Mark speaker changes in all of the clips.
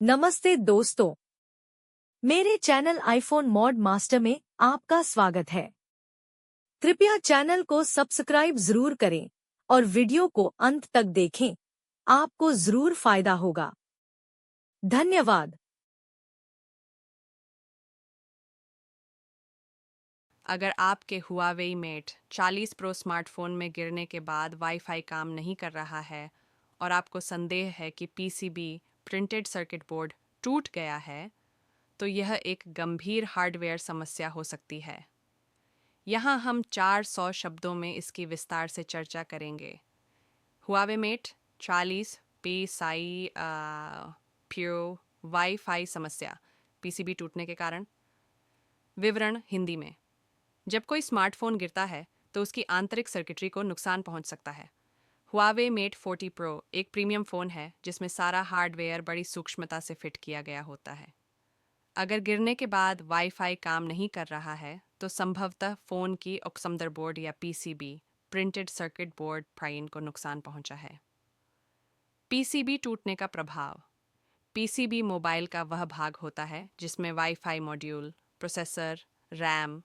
Speaker 1: नमस्ते दोस्तों, मेरे चैनल आईफोन मॉड मास्टर में आपका स्वागत है। कृपया चैनल को सब्सक्राइब जरूर करें और वीडियो को अंत तक देखें। आपको जरूर फायदा होगा। धन्यवाद।
Speaker 2: अगर आपके हुआवेई मेट 40 प्रो स्मार्टफोन में गिरने के बाद वाईफाई काम नहीं कर रहा है और आपको संदेह है कि पीसीबी प्रिंटेड सर्किट बोर्ड टूट गया है, तो यह एक गंभीर हार्डवेयर समस्या हो सकती है। यहाँ हम 400 शब्दों में इसकी विस्तार से चर्चा करेंगे। हुआवे मेट 40 पी साई प्यो वाईफाई समस्या, पीसीबी टूटने के कारण। विवरण हिंदी में। जब कोई स्मार्टफोन गिरता है तो उसकी आंतरिक सर्किटरी को नुकसान पहुंच सकता है। हुआवे मेट 40 प्रो एक प्रीमियम फ़ोन है जिसमें सारा हार्डवेयर बड़ी सूक्ष्मता से फिट किया गया होता है। अगर गिरने के बाद वाईफाई काम नहीं कर रहा है तो संभवतः फ़ोन की मदरबोर्ड या पीसीबी प्रिंटेड सर्किट बोर्ड प्राइन को नुकसान पहुंचा है। पीसीबी टूटने का प्रभाव। पीसीबी मोबाइल का वह भाग होता है जिसमें wifi module, processor, RAM,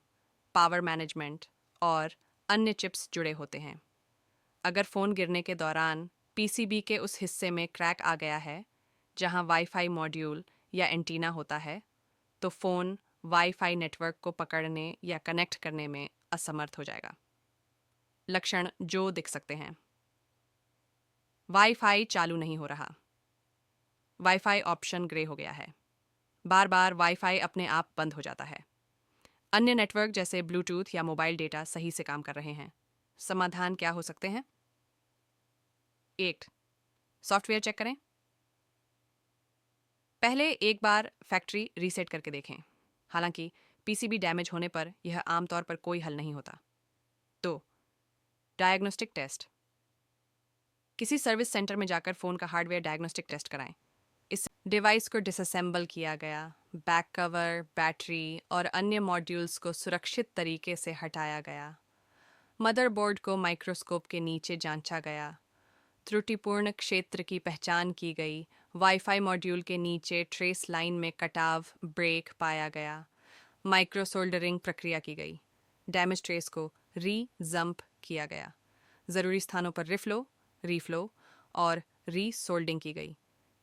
Speaker 2: power management और अन्य चिप्स जुड़े होते हैं। अगर फ़ोन गिरने के दौरान पीसीबी के उस हिस्से में क्रैक आ गया है जहां वाईफाई मॉड्यूल या एंटीना होता है, तो फ़ोन वाईफाई नेटवर्क को पकड़ने या कनेक्ट करने में असमर्थ हो जाएगा। लक्षण जो दिख सकते हैं। वाईफाई चालू नहीं हो रहा। वाईफाई ऑप्शन ग्रे हो गया है। बार बार वाईफाई अपने आप बंद हो जाता है। अन्य नेटवर्क जैसे ब्लूटूथ या मोबाइल डेटा सही से काम कर रहे हैं। समाधान क्या हो सकते हैं? 1. सॉफ्टवेयर चेक करें। पहले एक बार फैक्ट्री रीसेट करके देखें। हालांकि पीसीबी डैमेज होने पर यह आमतौर पर कोई हल नहीं होता। 2. Diagnostic test. किसी सर्विस सेंटर में जाकर फ़ोन का हार्डवेयर डायग्नोस्टिक टेस्ट कराएं। इस डिवाइस को डिसअसेंबल किया गया, बैक कवर, बैटरी और अन्य मॉड्यूल्स को सुरक्षित तरीके से हटाया गया। मदरबोर्ड को माइक्रोस्कोप के नीचे जांचा गया। त्रुटिपूर्ण क्षेत्र की पहचान की गई। वाईफाई मॉड्यूल के नीचे ट्रेस लाइन में कटाव ब्रेक पाया गया। माइक्रो सोल्डरिंग प्रक्रिया की गई। डैमेज ट्रेस को री-जंप किया गया। ज़रूरी स्थानों पर रिफ्लो, रीफ्लो और री-सोल्डिंग की गई।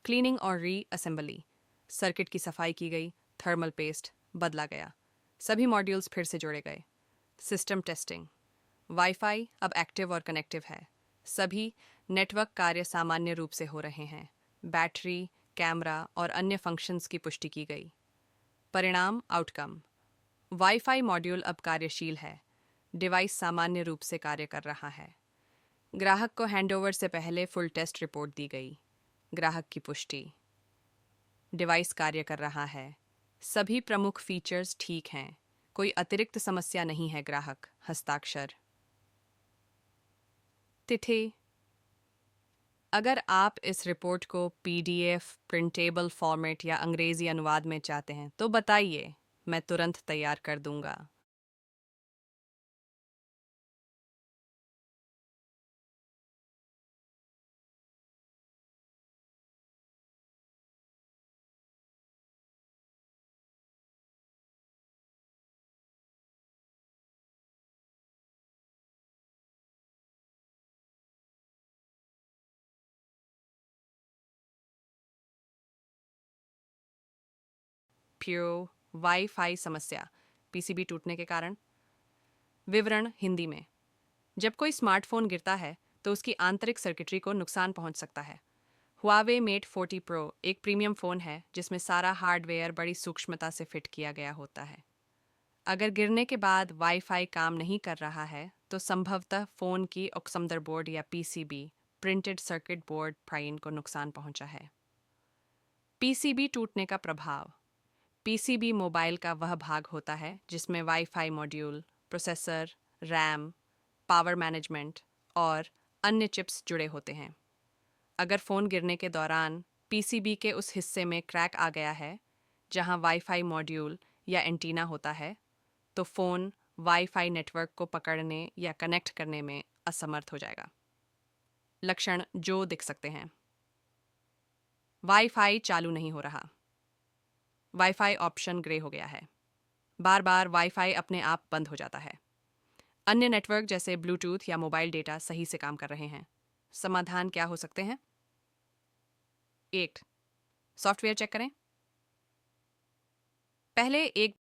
Speaker 2: क्लीनिंग और री-असेंबली। सर्किट की सफाई की गई। थर्मल पेस्ट बदला गया। सभी मॉड्यूल्स फिर से जोड़े गए। System testing. वाईफाई अब एक्टिव और कनेक्टिव है। सभी नेटवर्क कार्य सामान्य रूप से हो रहे हैं। बैटरी, कैमरा और अन्य फंक्शंस की पुष्टि की गई। परिणाम आउटकम। वाईफाई मॉड्यूल अब कार्यशील है। डिवाइस सामान्य रूप से कार्य कर रहा है। ग्राहक को हैंडओवर से पहले फुल टेस्ट रिपोर्ट दी गई। ग्राहक की पुष्टि। डिवाइस कार्य कर रहा है। सभी प्रमुख फीचर्स ठीक हैं। कोई अतिरिक्त समस्या नहीं है। ग्राहक हस्ताक्षर। तिथि। अगर आप इस रिपोर्ट को पीडीएफ, प्रिंटेबल फॉर्मेट या अंग्रेजी अनुवाद में चाहते हैं तो बताइए, मैं तुरंत तैयार कर दूंगा। प्यो वाईफाई समस्या, पीसीबी टूटने के कारण। विवरण हिंदी में। जब कोई स्मार्टफोन गिरता है तो उसकी आंतरिक सर्किटरी को नुकसान पहुंच सकता है। हुआवे मेट 40 प्रो एक प्रीमियम फ़ोन है जिसमें सारा हार्डवेयर बड़ी सूक्ष्मता से फिट किया गया होता है। अगर गिरने के बाद वाईफाई काम नहीं कर रहा है तो संभवतः फ़ोन की मदरबोर्ड या पीसीबी प्रिंटेड सर्किट बोर्ड प्राइन को नुकसान पहुंचा है। पीसीबी टूटने का प्रभाव। पीसीबी मोबाइल का वह भाग होता है जिसमें wifi module, processor, RAM, power management और अन्य चिप्स जुड़े होते हैं। अगर फ़ोन गिरने के दौरान पीसीबी के उस हिस्से में क्रैक आ गया है जहां वाईफाई मॉड्यूल या एंटीना होता है, तो फ़ोन वाईफाई नेटवर्क को पकड़ने या कनेक्ट करने में असमर्थ हो जाएगा। लक्षण जो दिख सकते हैं। वाईफाई चालू नहीं हो रहा। वाईफाई ऑप्शन ग्रे हो गया है। बार बार वाईफाई अपने आप बंद हो जाता है। अन्य नेटवर्क जैसे ब्लूटूथ या मोबाइल डेटा सही से काम कर रहे हैं। समाधान क्या हो सकते हैं? 1. सॉफ्टवेयर चेक करें। पहले एक